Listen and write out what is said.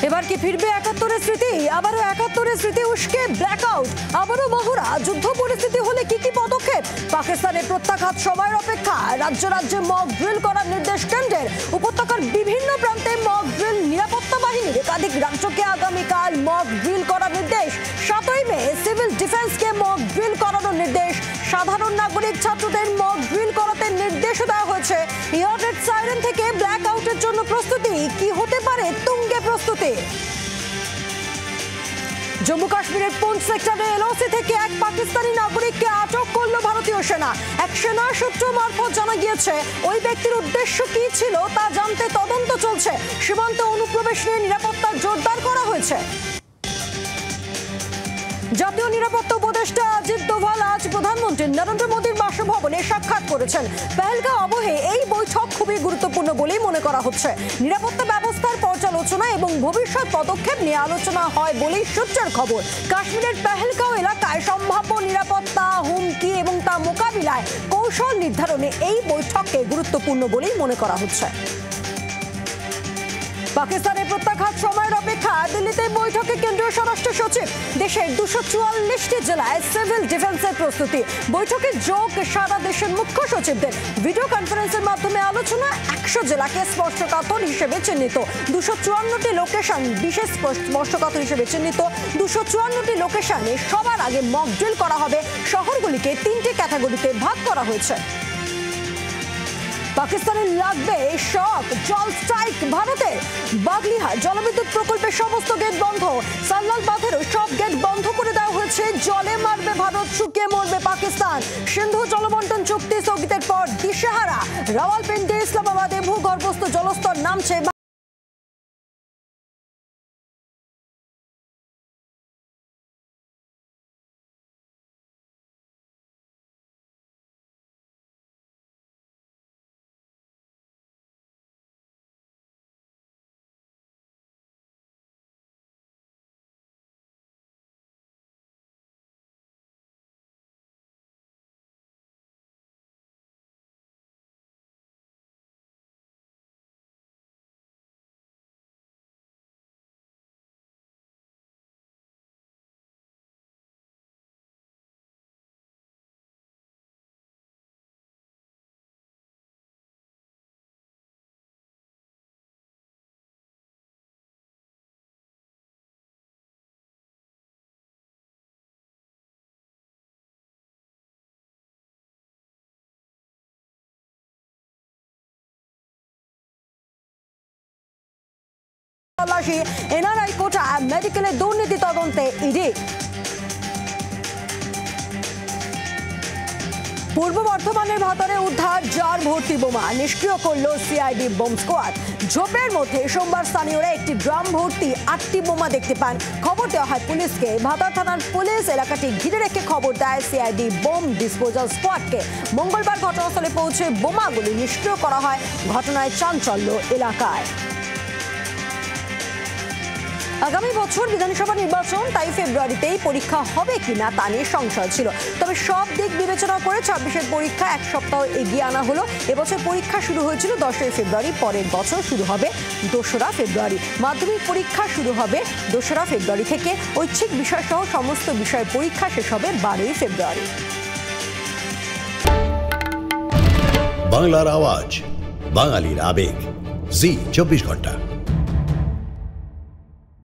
এবার কি ফিরবে ৭১-এর স্মৃতি? আবারও ৭১-এর স্মৃতি উস্কে ব্ল্যাকআউট, আবারও মহড়া। যুদ্ধ পরিস্থিতি হলে কি কি পদক্ষেপ? পাকিস্তানের প্রত্যাঘাত সময়ের অপেক্ষা। রাজ্যে রাজ্যে মক ড্রিল করার নির্দেশ কেন্দ্রের। উপত্যকার বিভিন্ন প্রান্তে মক ড্রিল। নিরাপত্তা বাহিনীর একাধিক রাজ্যকে আগামীকাল মক ড্রিল করার নির্দেশ। ৭ই মে সিভিল ডিফেন্সকে মক ড্রিল করানোর নির্দেশ। সাধারণ নাগরিক ছাত্রদের মক ড্রিল করাতে নির্দেশ দেওয়া হয়েছে। এয়ার রেড সাইরেন থেকে ব্ল্যাকআউটের জন্য প্রস্তুতি। কি হতে পারে তুঙ্গে প্রস্তুতি? জম্মু কাশ্মীরের পুঞ্চ সেক্টরে এলওসি থেকে এক পাকিস্তানি নাগরিককে আটক করলো ভারতীয় সেনা। এক সেনা সূত্র মারফত জানা গিয়েছে ওই ব্যক্তির উদ্দেশ্য কি ছিল তা জানতে তদন্ত চলছে। সীমান্তে অনুপ্রবেশ নিয়ে নিরাপত্তা জোরদার করা হয়েছে। জাতীয় নিরাপত্তা উপদেষ্টা অজিত দোভাল আজ প্রধানমন্ত্রী নরেন্দ্র মোদীর বাসভবনে সাক্ষাৎ করেছেন। পেহেলগাঁও আবহে এই বৈঠক খুবই গুরুত্বপূর্ণ বলেই মনে করা হচ্ছে। নিরাপত্তা ব্যবস্থার পর্যালোচনা এবং ভবিষ্যৎ পদক্ষেপ নিয়ে আলোচনা হয় বলেই সূত্রের খবর। কাশ্মীরের পেহেলগাঁও এলাকায় সম্ভাব্য নিরাপত্তা হুমকি এবং তা মোকাবিলায় কৌশল নির্ধারণে এই বৈঠককে গুরুত্বপূর্ণ বলেই মনে করা হচ্ছে। পাকিস্তানের প্রত্যাঘাত সময়ের অপেক্ষা। দিল্লিতে বৈঠকে কেন্দ্রীয় স্বরাষ্ট্র সচিব। দেশের ২৪৪টি জেলায় সিভিল ডিফেন্সের প্রস্তুতি। বৈঠকে যোগ সারা দেশের মুখ্য সচিবদের। ভিডিও কনফারেন্সের মাধ্যমে আলোচনা। ১০০ জেলাকে স্পর্শকাতর হিসেবে চিহ্নিত। ২৫৪টি লোকেশন বিশেষ স্পর্শকাতর হিসেবে চিহ্নিত। ২৫৪টি লোকেশনে সবার আগে মক ড্রিল করা হবে। শহরগুলিকে ৩টি ক্যাটাগরিতে ভাগ করা হয়েছে। পাকিস্তানের লাগবে শক, জল স্ট্রাইক ভারতে। বাগলিহাট জলবিদ্যুৎ প্রকল্পের সমস্ত গেট বন্ধ। সাল্লাল বাঁধেরও সব গেট বন্ধ করে দেওয়া হয়েছে। জলে মারবে ভারত, শুকিয়ে মরবে পাকিস্তান। সিন্ধু জলবন্টন চুক্তি স্থগিতের পর দিশেহারা। রাওয়ালপিন্ডি ইসলামাবাদে ভূগর্ভস্থ জলস্তর নামছে। এনআরআই কোটা মেডিকেলের দুর্নীতি তদন্তে ইডি। পূর্ব বর্ধমানের ভাতারে উদ্ধার জার ভর্তি বোমা। নিষ্ক্রিয় করল সিআইডি বোম স্কোয়াড। ঝোপের মধ্যে সোমবার স্থানীয়রা একটি ড্রাম ভর্তি ৮টি বোমা দেখতে পান। খবর দেওয়া হয় পুলিশকে। ভাতার থানার পুলিশ এলাকাটি ঘিরে রেখে খবর দেয় সিআইডি বোম ডিসপোজাল স্কোয়াডকে। মঙ্গলবার ঘটনাস্থলে পৌঁছে বোমাগুলি নিষ্ক্রিয় করা হয়। ঘটনায় চাঞ্চল্য এলাকায়। আগামী বছর বিধানসভা নির্বাচন, তাই ফেব্রুয়ারিতেই পরীক্ষা হবে কিনা তা নিয়ে সংশয় ছিল। তবে সব দিক বিবেচনা করে ২৬-এর পরীক্ষা এক সপ্তাহ এগিয়ে আনা হলো। এবছর পরীক্ষা শুরু হয়েছিল ১০ই ফেব্রুয়ারি, পরের বছর শুরু হবে ২রা ফেব্রুয়ারি। মাধ্যমিক পরীক্ষা শুরু হবে ২রা ফেব্রুয়ারি থেকে। ঐচ্ছিক বিষয়সহ সমস্ত বিষয়ের পরীক্ষা শেষ হবে ১২ই ফেব্রুয়ারি। বাংলার আওয়াজ, বাঙালির আবেগ, জি ২৪ ঘন্টা।